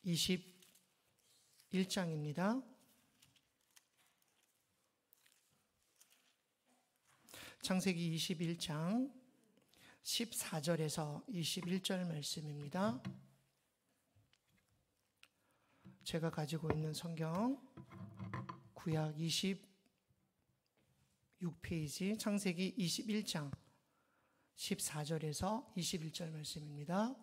21장입니다. 창세기 21장 14절에서 21절 말씀입니다. 제가 가지고 있는 성경 구약 26페이지 창세기 21장 14절에서 21절 말씀입니다.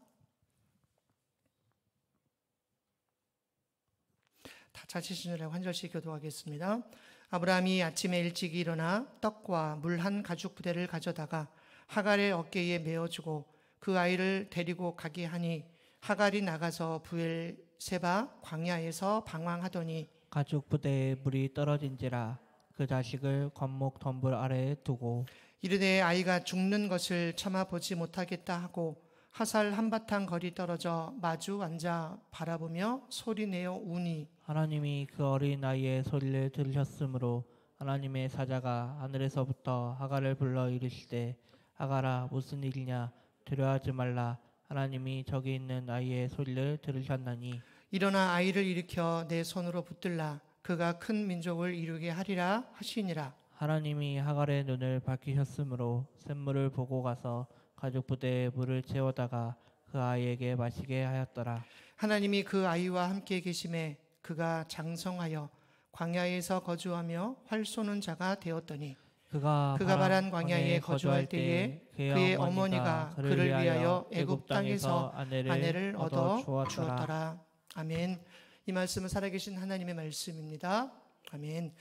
다 찾으신 줄 알고 한 절씩 교도하겠습니다. 아브라함이 아침에 일찍 일어나 떡과 물 한 가죽 부대를 가져다가 하갈의 어깨에 메어주고 그 아이를 데리고 가게 하니 하갈이 나가서 브엘세바 광야에서 방황하더니 가죽 부대에 물이 떨어진지라 그 자식을 건목 덤불 아래에 두고 이르되 아이가 죽는 것을 참아 보지 못하겠다 하고 화살 한바탕 거리 떨어져 마주 앉아 바라보며 소리내어 우니 하나님이 그 어린 아이의 소리를 들으셨으므로 하나님의 사자가 하늘에서부터 하갈을 불러 이르시되 하갈아 무슨 일이냐 두려워하지 말라 하나님이 저기 있는 아이의 소리를 들으셨나니 일어나 아이를 일으켜 내 손으로 붙들라 그가 큰 민족을 이루게 하리라 하시니라. 하나님이 하갈의 눈을 밝히셨으므로 샘물을 보고 가서 가죽 부대에 물을 채워다가 그 아이에게 마시게 하였더라. 하나님이 그 아이와 함께 계심에 그가 장성하여 광야에서 거주하며 활 쏘는 자가 되었더니 그가 바란 광야에 거주할 때에 그의 어머니가 그를 위하여 애굽 땅에서 아내를 얻어 주었더라. 아멘. 이 말씀은 살아계신 하나님의 말씀입니다. 아멘.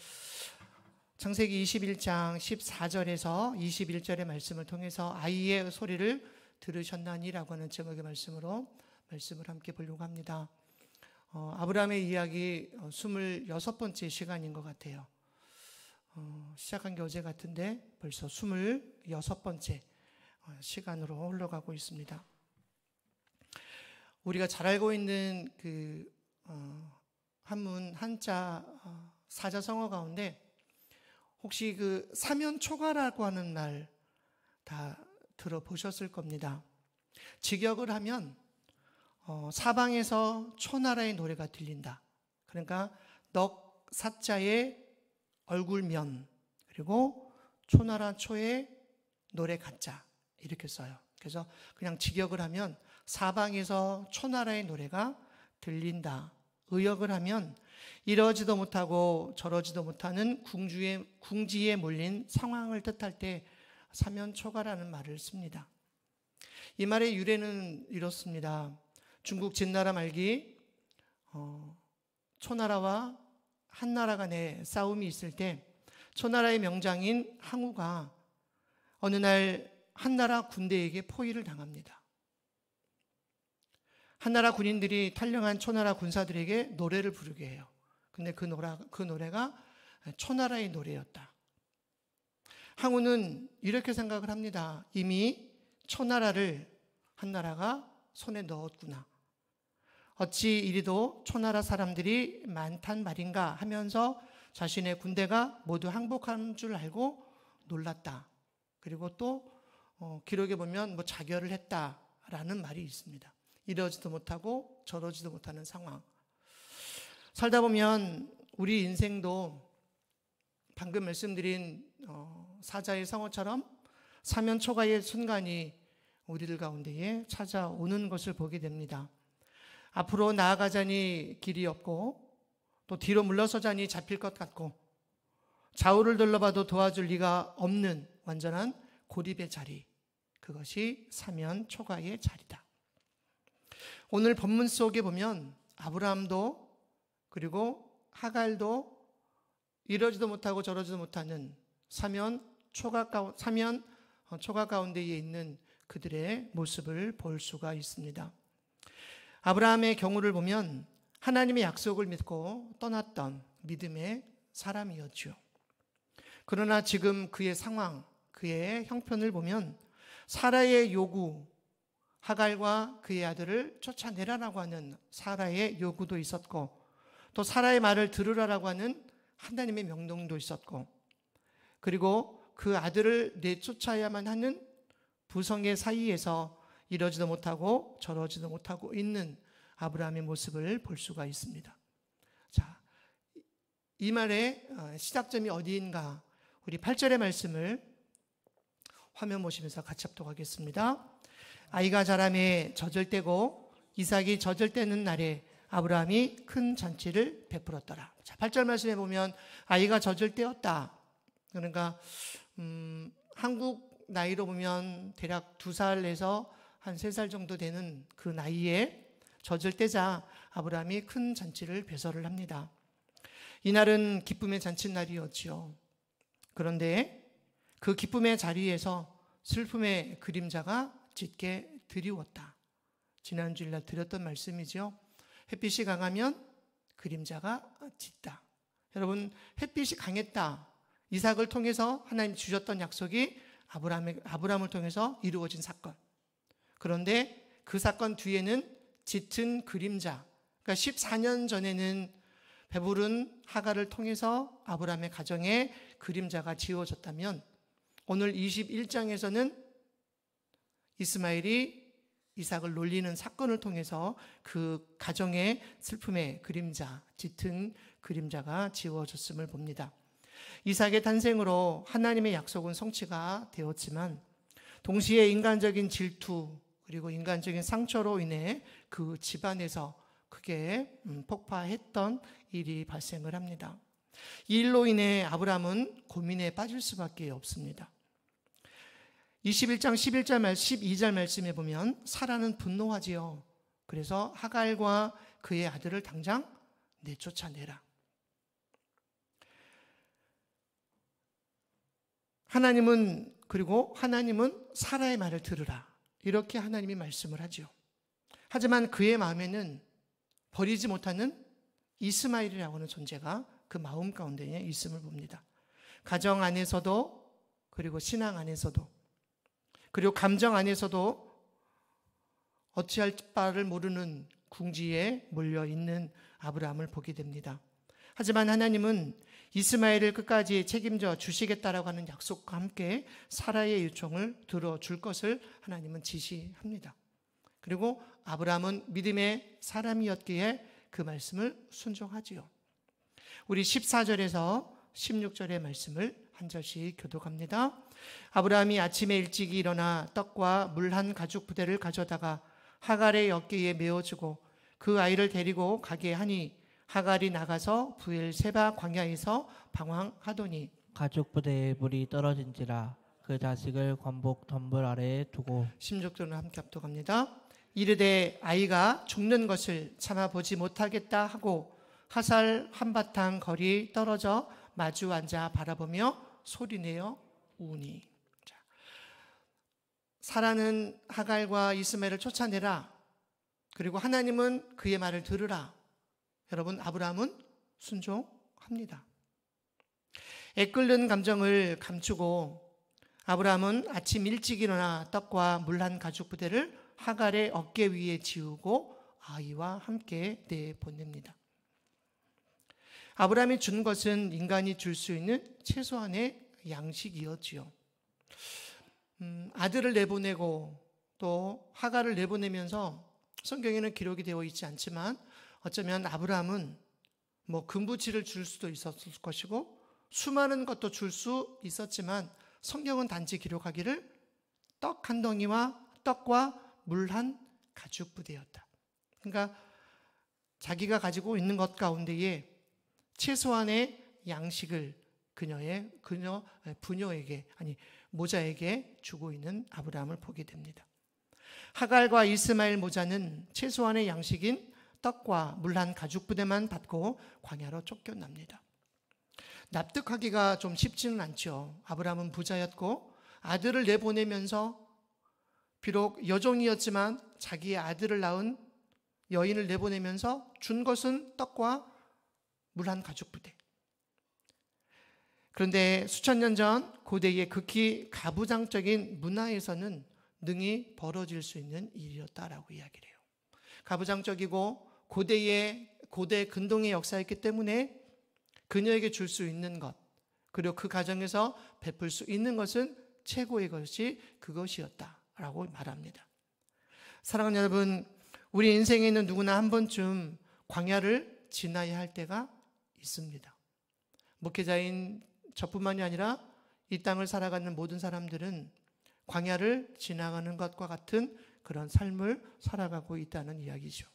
창세기 21장 14절에서 21절의 말씀을 통해서 아이의 소리를 들으셨나니라고 하는 제목의 말씀으로 말씀을 함께 보려고 합니다. 아브라함의 이야기 26번째 시간인 것 같아요. 시작한 게 어제 같은데 벌써 26번째 시간으로 흘러가고 있습니다. 우리가 잘 알고 있는 그 한문 한자 사자성어 가운데 혹시 그 사면초가라고 하는 말 다 들어보셨을 겁니다. 직역을 하면 사방에서 초나라의 노래가 들린다. 그러니까 넉 사자의 얼굴면 그리고 초나라 초의 노래 가자 이렇게 써요. 그래서 그냥 직역을 하면 사방에서 초나라의 노래가 들린다. 의역을 하면 이러지도 못하고 저러지도 못하는 궁지에 몰린 상황을 뜻할 때 사면초가라는 말을 씁니다. 이 말의 유래는 이렇습니다. 중국 진나라 말기 초나라와 한나라 간의 싸움이 있을 때 초나라의 명장인 항우가 어느 날 한나라 군대에게 포위를 당합니다. 한나라 군인들이 탈영한 초나라 군사들에게 노래를 부르게 해요. 근데 그 노래가 초나라의 노래였다. 항우는 이렇게 생각을 합니다. 이미 초나라를 한나라가 손에 넣었구나. 어찌 이리도 초나라 사람들이 많단 말인가 하면서 자신의 군대가 모두 항복한 줄 알고 놀랐다. 그리고 또 기록에 보면 자결을 했다라는 말이 있습니다. 이러지도 못하고 저러지도 못하는 상황. 살다 보면 우리 인생도 방금 말씀드린 사자의 성어처럼 사면초가의 순간이 우리들 가운데에 찾아오는 것을 보게 됩니다. 앞으로 나아가자니 길이 없고 또 뒤로 물러서자니 잡힐 것 같고 좌우를 둘러봐도 도와줄 리가 없는 완전한 고립의 자리, 그것이 사면초가의 자리다. 오늘 본문 속에 보면 아브라함도 그리고 하갈도 이러지도 못하고 저러지도 못하는 사면초가 가운데에 있는 그들의 모습을 볼 수가 있습니다. 아브라함의 경우를 보면 하나님의 약속을 믿고 떠났던 믿음의 사람이었죠. 그러나 지금 그의 상황, 그의 형편을 보면 사라의 요구, 하갈과 그의 아들을 쫓아내라라고 하는 사라의 요구도 있었고 또 사라의 말을 들으라라고 하는 하나님의 명령도 있었고 그리고 그 아들을 내쫓아야만 하는 부성의 사이에서 이러지도 못하고 저러지도 못하고 있는 아브라함의 모습을 볼 수가 있습니다. 자, 이 말의 시작점이 어디인가? 우리 8절의 말씀을 화면 보시면서 같이 합독하겠습니다. 아이가 자라매 젖을 떼고 이삭이 젖을 떼는 날에 아브라함이 큰 잔치를 베풀었더라. 자, 8절 말씀에 보면 아이가 젖을 떼었다. 그러니까 한국 나이로 보면 대략 2살에서 한 3살 정도 되는 그 나이에 젖을 떼자 아브라함이 큰 잔치를 배설을 합니다. 이날은 기쁨의 잔칫날이었지요. 그런데 그 기쁨의 자리에서 슬픔의 그림자가 짙게 드리웠다. 지난 주일날 드렸던 말씀이죠. 햇빛이 강하면 그림자가 짙다. 여러분, 햇빛이 강했다. 이삭을 통해서 하나님 주셨던 약속이 아브라함을 통해서 이루어진 사건. 그런데 그 사건 뒤에는 짙은 그림자. 그러니까 14년 전에는 배부른 하갈을 통해서 아브라함의 가정에 그림자가 지워졌다면 오늘 21장에서는 이스마엘이 이삭을 놀리는 사건을 통해서 그 가정의 슬픔의 그림자, 짙은 그림자가 지워졌음을 봅니다. 이삭의 탄생으로 하나님의 약속은 성취가 되었지만 동시에 인간적인 질투 그리고 인간적인 상처로 인해 그 집안에서 크게 폭파했던 일이 발생을 합니다. 이 일로 인해 아브라함은 고민에 빠질 수밖에 없습니다. 21장 12절 말씀에 보면 사라는 분노하지요. 그래서 하갈과 그의 아들을 당장 내쫓아내라. 하나님은 사라의 말을 들으라. 이렇게 하나님이 말씀을 하죠. 하지만 그의 마음에는 버리지 못하는 이스마엘이라고 하는 존재가 그 마음 가운데에 있음을 봅니다. 가정 안에서도 그리고 신앙 안에서도 그리고 감정 안에서도 어찌할 바를 모르는 궁지에 몰려있는 아브라함을 보게 됩니다. 하지만 하나님은 이스마엘을 끝까지 책임져 주시겠다라고 하는 약속과 함께 사라의 요청을 들어줄 것을 하나님은 지시합니다. 그리고 아브라함은 믿음의 사람이었기에 그 말씀을 순종하지요. 우리 14절에서 16절의 말씀을 한 절씩 교독합니다. 아브라함이 아침에 일찍 일어나 떡과 물 한 가죽 부대를 가져다가 하갈의 어깨에 메어주고 그 아이를 데리고 가게 하니 하갈이 나가서 부엘세바 광야에서 방황하더니 가죽 부대에 물이 떨어진지라 그 자식을 관복 덤불 아래에 두고 16절을 함께 합독합니다. 이르되 아이가 죽는 것을 참아보지 못하겠다 하고 하살 한바탕 거리 떨어져 마주 앉아 바라보며 소리내어 우니. 사라는 하갈과 이스마엘을 쫓아내라. 그리고 하나님은 그의 말을 들으라. 여러분, 아브라함은 순종합니다. 애끓는 감정을 감추고 아브라함은 아침 일찍 일어나 떡과 물 한 가죽 부대를 하갈의 어깨 위에 지우고 아이와 함께 내보냅니다. 아브라함이 준 것은 인간이 줄 수 있는 최소한의 양식이었지요. 아들을 내보내고 또 하갈을 내보내면서 성경에는 기록이 되어 있지 않지만 어쩌면 아브라함은 금부치를 줄 수도 있었을 것이고 수많은 것도 줄 수 있었지만 성경은 단지 기록하기를 떡 한 덩이와 떡과 물 한 가죽 부대였다. 그러니까 자기가 가지고 있는 것 가운데에 최소한의 양식을 모자에게 주고 있는 아브라함을 보게 됩니다. 하갈과 이스마엘 모자는 최소한의 양식인 떡과 물 한 가죽 부대만 받고 광야로 쫓겨납니다. 납득하기가 좀 쉽지는 않죠. 아브라함은 부자였고 아들을 내보내면서 비록 여종이었지만 자기의 아들을 낳은 여인을 내보내면서 준 것은 떡과 물 한 가죽 부대. 그런데 수천 년 전 고대의 극히 가부장적인 문화에서는 능히 벌어질 수 있는 일이었다라고 이야기를 해요. 가부장적이고 고대 근동의 역사였기 때문에 그녀에게 줄 수 있는 것, 그리고 그 가정에서 베풀 수 있는 것은 최고의 것이 그것이었다라고 말합니다. 사랑하는 여러분, 우리 인생에 있는 누구나 한 번쯤 광야를 지나야 할 때가 있습니다. 목회자인 저뿐만이 아니라 이 땅을 살아가는 모든 사람들은 광야를 지나가는 것과 같은 그런 삶을 살아가고 있다는 이야기죠.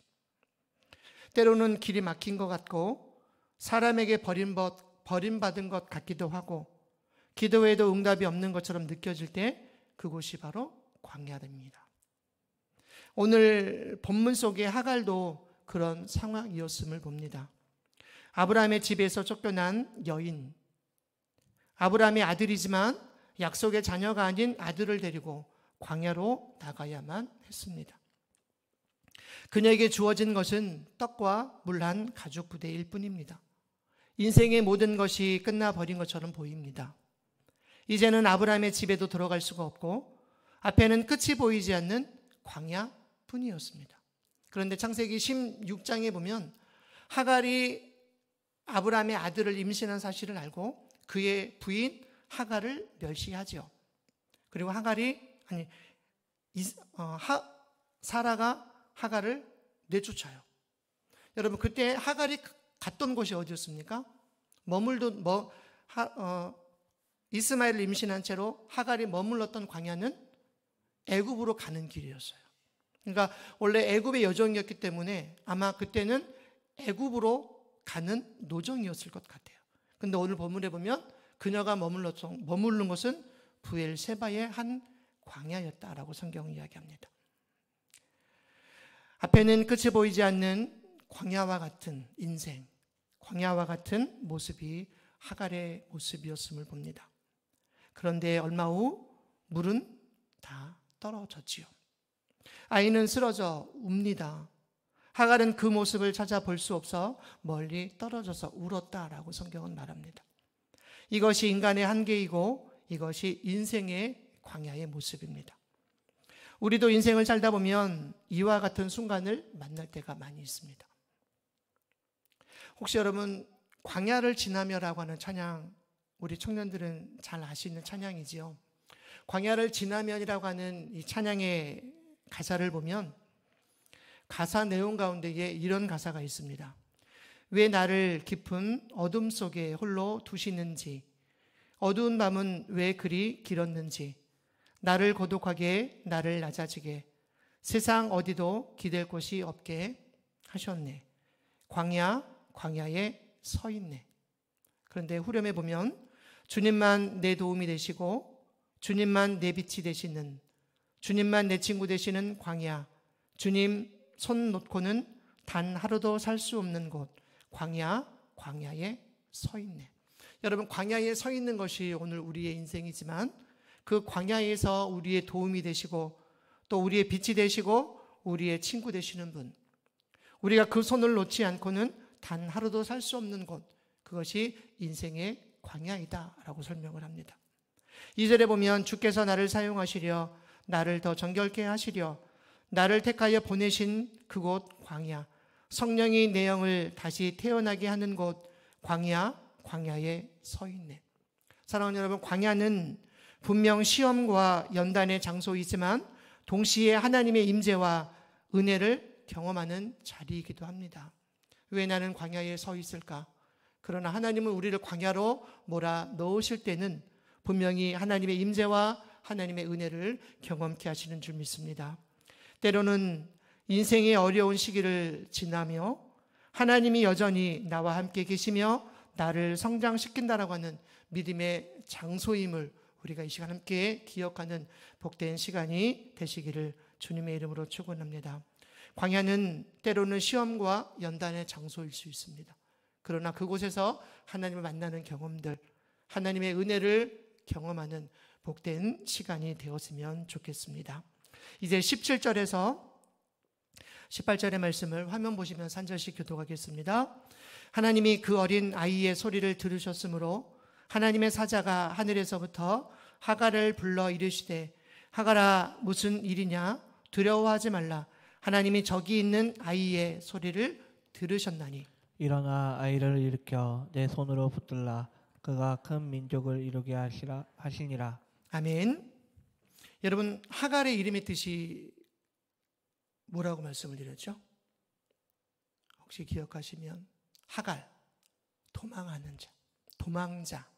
때로는 길이 막힌 것 같고 사람에게 버림받은 것 같기도 하고 기도해도 응답이 없는 것처럼 느껴질 때 그곳이 바로 광야입니다. 오늘 본문 속의 하갈도 그런 상황이었음을 봅니다. 아브라함의 집에서 쫓겨난 여인, 아브라함의 아들이지만 약속의 자녀가 아닌 아들을 데리고 광야로 나가야만 했습니다. 그녀에게 주어진 것은 떡과 물 한 가죽 부대일 뿐입니다. 인생의 모든 것이 끝나버린 것처럼 보입니다. 이제는 아브라함의 집에도 들어갈 수가 없고 앞에는 끝이 보이지 않는 광야뿐이었습니다. 그런데 창세기 16장에 보면 하갈이 아브라함의 아들을 임신한 사실을 알고 그의 부인 하갈을 멸시하죠. 그리고 사라가 하갈을 내쫓아요. 여러분, 그때 하갈이 갔던 곳이 어디였습니까? 이스마엘을 임신한 채로 하갈이 머물렀던 광야는 애굽으로 가는 길이었어요. 그러니까 원래 애굽의 여정이었기 때문에 아마 그때는 애굽으로 가는 노정이었을 것 같아요. 근데 오늘 본문에 보면 그녀가 머무른 곳은 부엘세바의 한 광야였다라고 성경은 이야기합니다. 앞에는 끝이 보이지 않는 광야와 같은 인생, 광야와 같은 모습이 하갈의 모습이었음을 봅니다. 그런데 얼마 후 물은 다 떨어졌지요. 아이는 쓰러져 웁니다. 하갈은 그 모습을 찾아볼 수 없어 멀리 떨어져서 울었다라고 성경은 말합니다. 이것이 인간의 한계이고 이것이 인생의 광야의 모습입니다. 우리도 인생을 살다 보면 이와 같은 순간을 만날 때가 많이 있습니다. 혹시 여러분 광야를 지나며라고 하는 찬양, 우리 청년들은 잘 아시는 찬양이지요. 광야를 지나면이라고 하는 이 찬양의 가사를 보면 가사 내용 가운데에 이런 가사가 있습니다. 왜 나를 깊은 어둠 속에 홀로 두시는지, 어두운 밤은 왜 그리 길었는지, 나를 고독하게, 나를 낮아지게, 세상 어디도 기댈 곳이 없게 하셨네. 광야에 서 있네. 그런데 후렴에 보면 주님만 내 도움이 되시고 주님만 내 빛이 되시는, 주님만 내 친구 되시는 광야, 주님 손 놓고는 단 하루도 살 수 없는 곳, 광야에 서 있네. 여러분, 광야에 서 있는 것이 오늘 우리의 인생이지만 그 광야에서 우리의 도움이 되시고 또 우리의 빛이 되시고 우리의 친구 되시는 분, 우리가 그 손을 놓지 않고는 단 하루도 살 수 없는 곳, 그것이 인생의 광야이다라고 설명을 합니다. 2절에 보면 주께서 나를 사용하시려, 나를 더 정결케 하시려, 나를 택하여 보내신 그곳 광야, 성령이 내 영을 다시 태어나게 하는 곳 광야에 서 있네. 사랑하는 여러분, 광야는 분명 시험과 연단의 장소이지만 동시에 하나님의 임재와 은혜를 경험하는 자리이기도 합니다. 왜 나는 광야에 서 있을까? 그러나 하나님은 우리를 광야로 몰아 넣으실 때는 분명히 하나님의 임재와 하나님의 은혜를 경험케 하시는 줄 믿습니다. 때로는 인생의 어려운 시기를 지나며 하나님이 여전히 나와 함께 계시며 나를 성장시킨다라고 하는 믿음의 장소임을 우리가 이 시간 함께 기억하는 복된 시간이 되시기를 주님의 이름으로 축원합니다. 광야는 때로는 시험과 연단의 장소일 수 있습니다. 그러나 그곳에서 하나님을 만나는 경험들, 하나님의 은혜를 경험하는 복된 시간이 되었으면 좋겠습니다. 이제 17절에서 18절의 말씀을 화면 보시면서 한 절씩 교독하겠습니다. 하나님이 그 어린 아이의 소리를 들으셨으므로 하나님의 사자가 하늘에서부터 하갈을 불러 이르시되, 하갈아, 무슨 일이냐? 두려워하지 말라. 하나님이 저기 있는 아이의 소리를 들으셨나니. 일어나 아이를 일으켜 내 손으로 붙들라. 그가 큰 민족을 이루게 하시니라. 아멘. 여러분, 하갈의 이름의 뜻이 뭐라고 말씀을 드렸죠? 혹시 기억하시면 하갈, 도망하는 자, 도망자.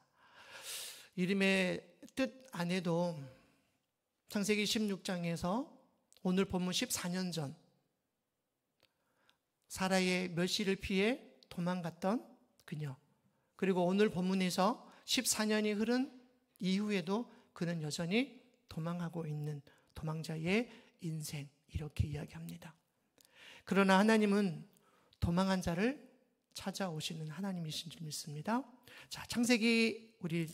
이름의 뜻 안에도 창세기 16장에서 오늘 본문 14년 전 사라의 멸시를 피해 도망갔던 그녀, 그리고 오늘 본문에서 14년이 흐른 이후에도 그는 여전히 도망하고 있는 도망자의 인생, 이렇게 이야기합니다. 그러나 하나님은 도망한 자를 찾아오시는 하나님이신 줄 믿습니다. 자, 창세기, 우리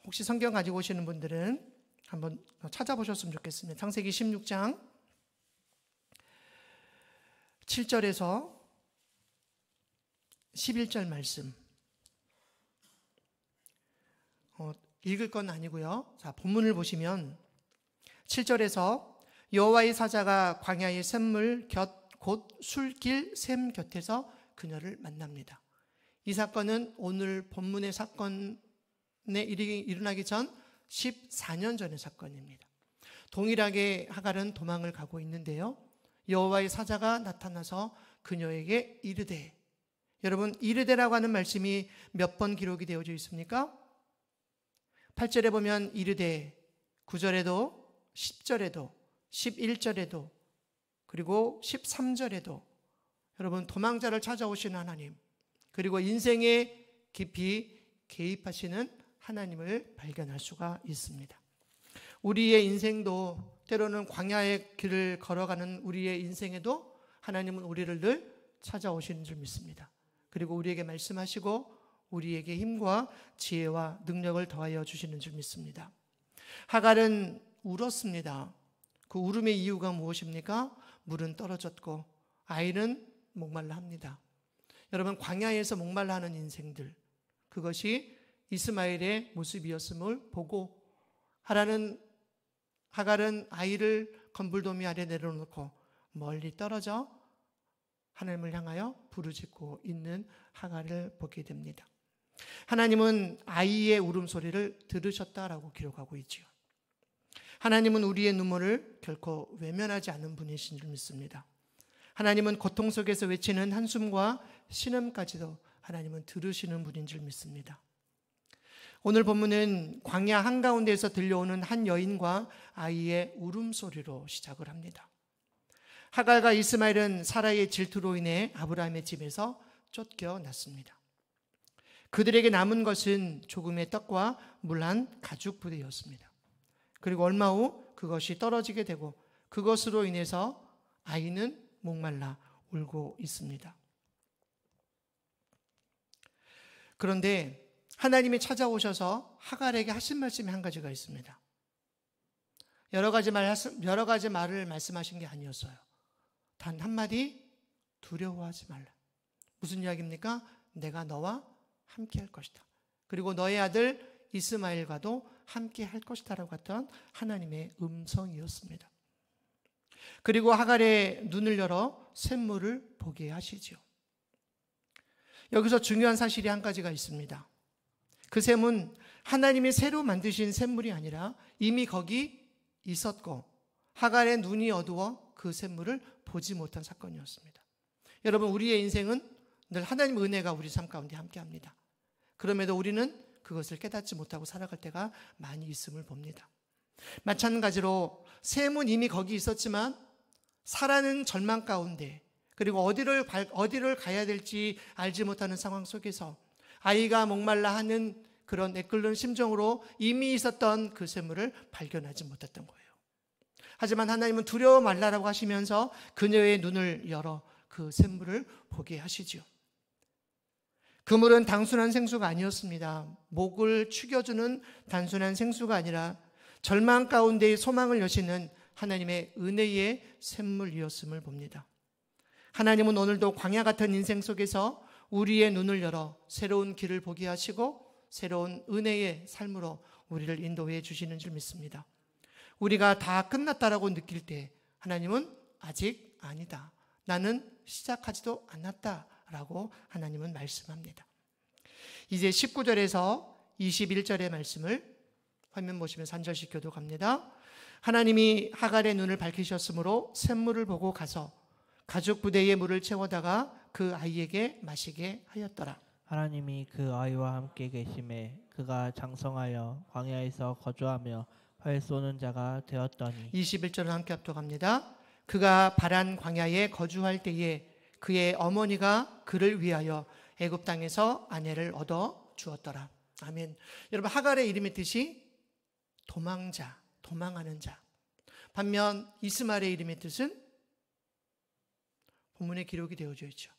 혹시 성경 가지고 오시는 분들은 한번 찾아보셨으면 좋겠습니다. 창세기 16장 7절에서 11절 말씀. 읽을 건 아니고요. 자, 본문을 보시면 7절에서 여호와의 사자가 광야의 샘물 곁 곧 술길 샘 곁에서 그녀를 만납니다. 이 사건은 오늘 본문의 사건에 일어나기 전 14년 전의 사건입니다. 동일하게 하갈은 도망을 가고 있는데요. 여호와의 사자가 나타나서 그녀에게 이르되, 여러분, 이르되라고 하는 말씀이 몇 번 기록이 되어져 있습니까? 8절에 보면 이르되, 9절에도 10절에도 11절에도 그리고 13절에도 여러분, 도망자를 찾아오시는 하나님, 그리고 인생에 깊이 개입하시는 하나님을 발견할 수가 있습니다. 우리의 인생도 때로는 광야의 길을 걸어가는 우리의 인생에도 하나님은 우리를 늘 찾아오시는 줄 믿습니다. 그리고 우리에게 말씀하시고 우리에게 힘과 지혜와 능력을 더하여 주시는 줄 믿습니다. 하갈은 울었습니다. 그 울음의 이유가 무엇입니까? 물은 떨어졌고 아이는 목말라 합니다. 여러분, 광야에서 목말라 하는 인생들, 그것이 이스마엘의 모습이었음을 보고 하갈은 아이를 건불도미 아래 내려놓고 멀리 떨어져 하나님을 향하여 부르짖고 있는 하갈을 보게 됩니다. 하나님은 아이의 울음소리를 들으셨다라고 기록하고 있지요. 하나님은 우리의 눈물을 결코 외면하지 않는 분이신 줄 믿습니다. 하나님은 고통 속에서 외치는 한숨과 신음까지도 하나님은 들으시는 분인 줄 믿습니다. 오늘 본문은 광야 한가운데에서 들려오는 한 여인과 아이의 울음소리로 시작을 합니다. 하갈과 이스마엘은 사라의 질투로 인해 아브라함의 집에서 쫓겨났습니다. 그들에게 남은 것은 조금의 떡과 물 한 가죽 부대였습니다. 그리고 얼마 후 그것이 떨어지게 되고 그것으로 인해서 아이는 목말라 울고 있습니다. 그런데 하나님이 찾아오셔서 하갈에게 하신 말씀이 한 가지가 있습니다. 여러 가지 말을 말씀하신 게 아니었어요. 단 한마디, 두려워하지 말라. 무슨 이야기입니까? 내가 너와 함께 할 것이다. 그리고 너의 아들 이스마엘과도 함께 할 것이다 라고 했던 하나님의 음성이었습니다. 그리고 하갈의 눈을 열어 샘물을 보게 하시죠. 여기서 중요한 사실이 한 가지가 있습니다. 그 샘은 하나님이 새로 만드신 샘물이 아니라 이미 거기 있었고 하갈의 눈이 어두워 그 샘물을 보지 못한 사건이었습니다. 여러분, 우리의 인생은 늘 하나님의 은혜가 우리 삶 가운데 함께합니다. 그럼에도 우리는 그것을 깨닫지 못하고 살아갈 때가 많이 있음을 봅니다. 마찬가지로 샘은 이미 거기 있었지만 사라는 절망 가운데, 그리고 어디를 가야 될지 알지 못하는 상황 속에서 아이가 목말라 하는 그런 애끓는 심정으로 이미 있었던 그 샘물을 발견하지 못했던 거예요. 하지만 하나님은 두려워 말라라고 하시면서 그녀의 눈을 열어 그 샘물을 보게 하시지요. 그 물은 단순한 생수가 아니었습니다. 목을 축여주는 단순한 생수가 아니라 절망 가운데의 소망을 여시는 하나님의 은혜의 샘물이었음을 봅니다. 하나님은 오늘도 광야 같은 인생 속에서 우리의 눈을 열어 새로운 길을 보게 하시고 새로운 은혜의 삶으로 우리를 인도해 주시는 줄 믿습니다. 우리가 다 끝났다라고 느낄 때 하나님은 아직 아니다. 나는 시작하지도 않았다라고 하나님은 말씀합니다. 이제 19절에서 21절의 말씀을 화면 보시면 3절씩 교독합니다. 하나님이 하갈의 눈을 밝히셨으므로 샘물을 보고 가서 가죽 부대에 물을 채워다가 그 아이에게 마시게 하였더라. 하나님이 그 아이와 함께 계심에 그가 장성하여 광야에서 거주하며 활 쏘는 자가 되었더니 21절을 함께 합독합니다. 그가 바란 광야에 거주할 때에 그의 어머니가 그를 위하여 애굽 땅에서 아내를 얻어 주었더라. 아멘. 여러분, 하갈의 이름의 뜻이 도망자, 도망하는 자. 반면 이스마엘의 이름의 뜻은 본문에 기록이 되어져 있죠.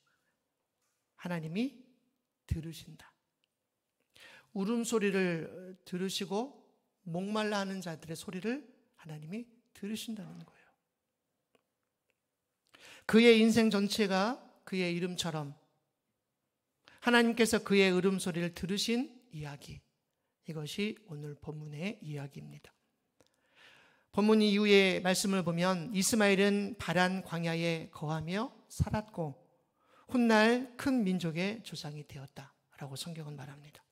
하나님이 들으신다. 울음소리를 들으시고 목말라 하는 자들의 소리를 하나님이 들으신다는 거예요. 그의 인생 전체가 그의 이름처럼 하나님께서 그의 울음소리를 들으신 이야기, 이것이 오늘 본문의 이야기입니다. 본문 이후의 말씀을 보면 이스마엘은 바란 광야에 거하며 살았고 훗날 큰 민족의 조상이 되었다라고 성경은 말합니다.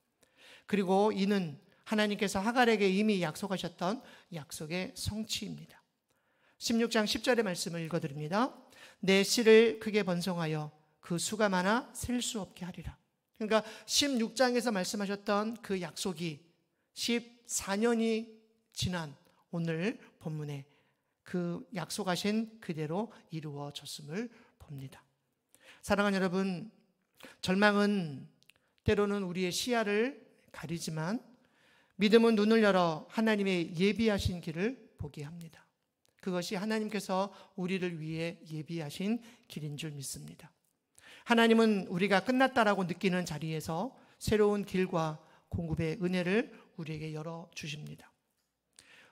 그리고 이는 하나님께서 하갈에게 이미 약속하셨던 약속의 성취입니다. 16장 10절의 말씀을 읽어드립니다. 내 씨를 크게 번성하여 그 수가 많아 셀 수 없게 하리라. 그러니까 16장에서 말씀하셨던 그 약속이 14년이 지난 오늘 본문에 그 약속하신 그대로 이루어졌음을 봅니다. 사랑하는 여러분, 절망은 때로는 우리의 시야를 가리지만 믿음은 눈을 열어 하나님의 예비하신 길을 보게 합니다. 그것이 하나님께서 우리를 위해 예비하신 길인 줄 믿습니다. 하나님은 우리가 끝났다라고 느끼는 자리에서 새로운 길과 공급의 은혜를 우리에게 열어주십니다.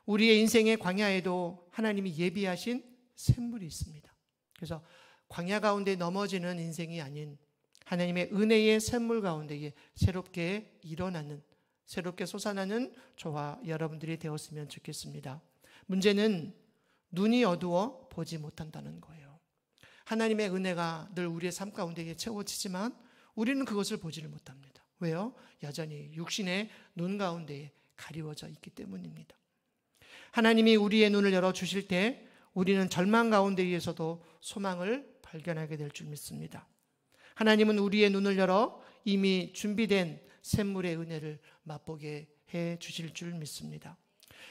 우리의 인생의 광야에도 하나님이 예비하신 샘물이 있습니다. 그래서 광야 가운데 넘어지는 인생이 아닌 하나님의 은혜의 샘물 가운데 새롭게 일어나는, 새롭게 솟아나는 저와 여러분들이 되었으면 좋겠습니다. 문제는 눈이 어두워 보지 못한다는 거예요. 하나님의 은혜가 늘 우리의 삶 가운데 채워지지만 우리는 그것을 보지를 못합니다. 왜요? 여전히 육신의 눈 가운데 가리워져 있기 때문입니다. 하나님이 우리의 눈을 열어주실 때 우리는 절망 가운데에서도 소망을 발견하게 될 줄 믿습니다. 하나님은 우리의 눈을 열어 이미 준비된 샘물의 은혜를 맛보게 해 주실 줄 믿습니다.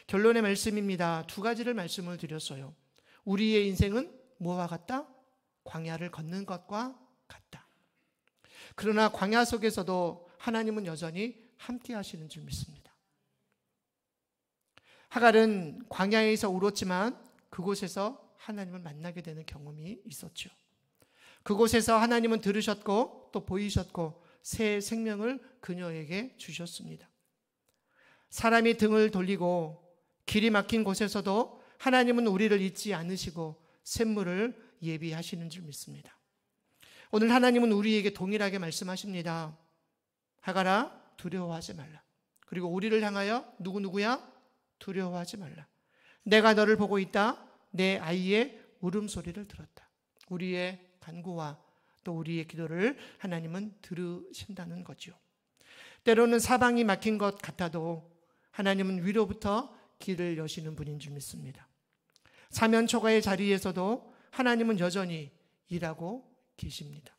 결론의 말씀입니다. 두 가지를 말씀을 드렸어요. 우리의 인생은 뭐와 같다? 광야를 걷는 것과 같다. 그러나 광야 속에서도 하나님은 여전히 함께 하시는 줄 믿습니다. 하갈은 광야에서 울었지만 그곳에서 하나님을 만나게 되는 경험이 있었죠. 그곳에서 하나님은 들으셨고 또 보이셨고 새 생명을 그녀에게 주셨습니다. 사람이 등을 돌리고 길이 막힌 곳에서도 하나님은 우리를 잊지 않으시고 샘물을 예비하시는 줄 믿습니다. 오늘 하나님은 우리에게 동일하게 말씀하십니다. 하갈아, 두려워하지 말라. 그리고 우리를 향하여 누구야? 두려워하지 말라. 내가 너를 보고 있다. 내 아이의 울음소리를 들었다. 우리의 간구와 또 우리의 기도를 하나님은 들으신다는 거죠. 때로는 사방이 막힌 것 같아도 하나님은 위로부터 길을 여시는 분인 줄 믿습니다. 사면초가의 자리에서도 하나님은 여전히 일하고 계십니다.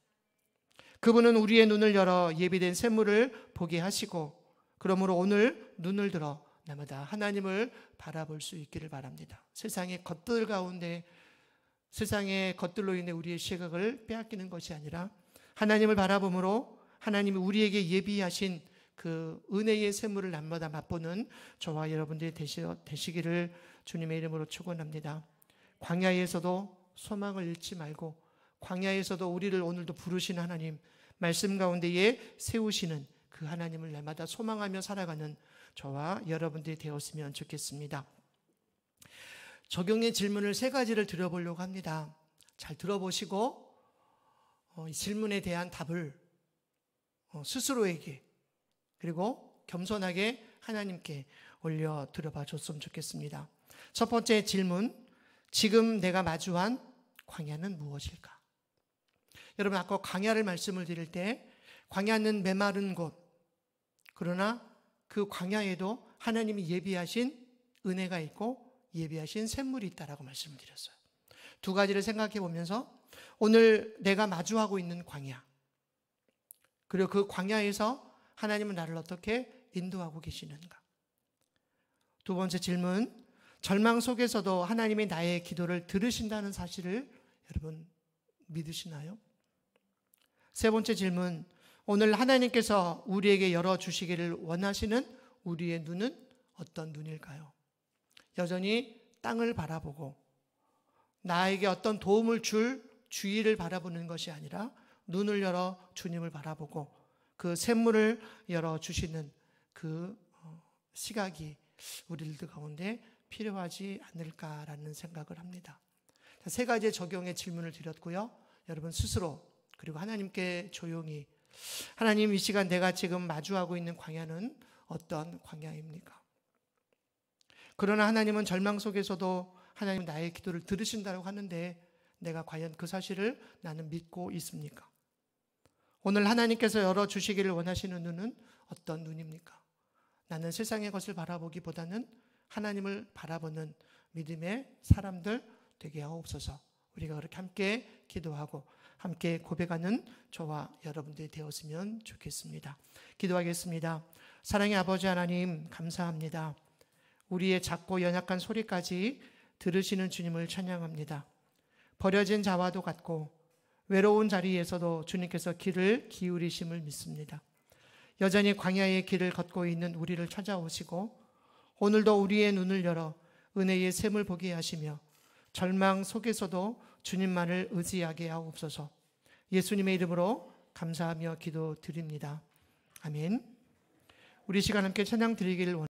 그분은 우리의 눈을 열어 예비된 샘물을 보게 하시고 그러므로 오늘 눈을 들어 날마다 하나님을 바라볼 수 있기를 바랍니다. 세상의 것들 가운데 세상의 것들로 인해 우리의 시각을 빼앗기는 것이 아니라 하나님을 바라봄으로 하나님이 우리에게 예비하신 그 은혜의 샘물을 날마다 맛보는 저와 여러분들이 되시기를 주님의 이름으로 축원합니다. 광야에서도 소망을 잃지 말고 광야에서도 우리를 오늘도 부르시는 하나님, 말씀 가운데에 세우시는 그 하나님을 날마다 소망하며 살아가는 저와 여러분들이 되었으면 좋겠습니다. 적용의 질문을 3가지를 드려보려고 합니다. 잘 들어보시고 이 질문에 대한 답을 스스로에게 그리고 겸손하게 하나님께 올려드려봐 줬으면 좋겠습니다. 첫 번째 질문, 지금 내가 마주한 광야는 무엇일까? 여러분, 아까 광야를 말씀을 드릴 때 광야는 메마른 곳, 그러나 그 광야에도 하나님이 예비하신 은혜가 있고 예비하신 샘물이 있다라고 말씀을 드렸어요. 두 가지를 생각해 보면서 오늘 내가 마주하고 있는 광야, 그리고 그 광야에서 하나님은 나를 어떻게 인도하고 계시는가? 두 번째 질문, 절망 속에서도 하나님이 나의 기도를 들으신다는 사실을 여러분 믿으시나요? 세 번째 질문, 오늘 하나님께서 우리에게 열어주시기를 원하시는 우리의 눈은 어떤 눈일까요? 여전히 땅을 바라보고 나에게 어떤 도움을 줄 주위를 바라보는 것이 아니라 눈을 열어 주님을 바라보고 그 샘물을 열어주시는 그 시각이 우리들 가운데 필요하지 않을까라는 생각을 합니다. 세 가지의 적용의 질문을 드렸고요. 여러분 스스로 그리고 하나님께 조용히, 하나님, 이 시간 내가 지금 마주하고 있는 광야는 어떤 광야입니까? 그러나 하나님은 절망 속에서도 하나님 나의 기도를 들으신다고 하는데 내가 과연 그 사실을 나는 믿고 있습니까? 오늘 하나님께서 열어주시기를 원하시는 눈은 어떤 눈입니까? 나는 세상의 것을 바라보기보다는 하나님을 바라보는 믿음의 사람들 되게 하옵소서. 우리가 그렇게 함께 기도하고 함께 고백하는 저와 여러분들이 되었으면 좋겠습니다. 기도하겠습니다. 사랑의 아버지 하나님, 감사합니다. 우리의 작고 연약한 소리까지 들으시는 주님을 찬양합니다. 버려진 자와도 같고 외로운 자리에서도 주님께서 귀를 기울이심을 믿습니다. 여전히 광야의 길을 걷고 있는 우리를 찾아오시고 오늘도 우리의 눈을 열어 은혜의 샘을 보게 하시며 절망 속에서도 주님만을 의지하게 하옵소서. 예수님의 이름으로 감사하며 기도드립니다. 아멘. 우리 시간 함께 찬양 드리기를 원합니다.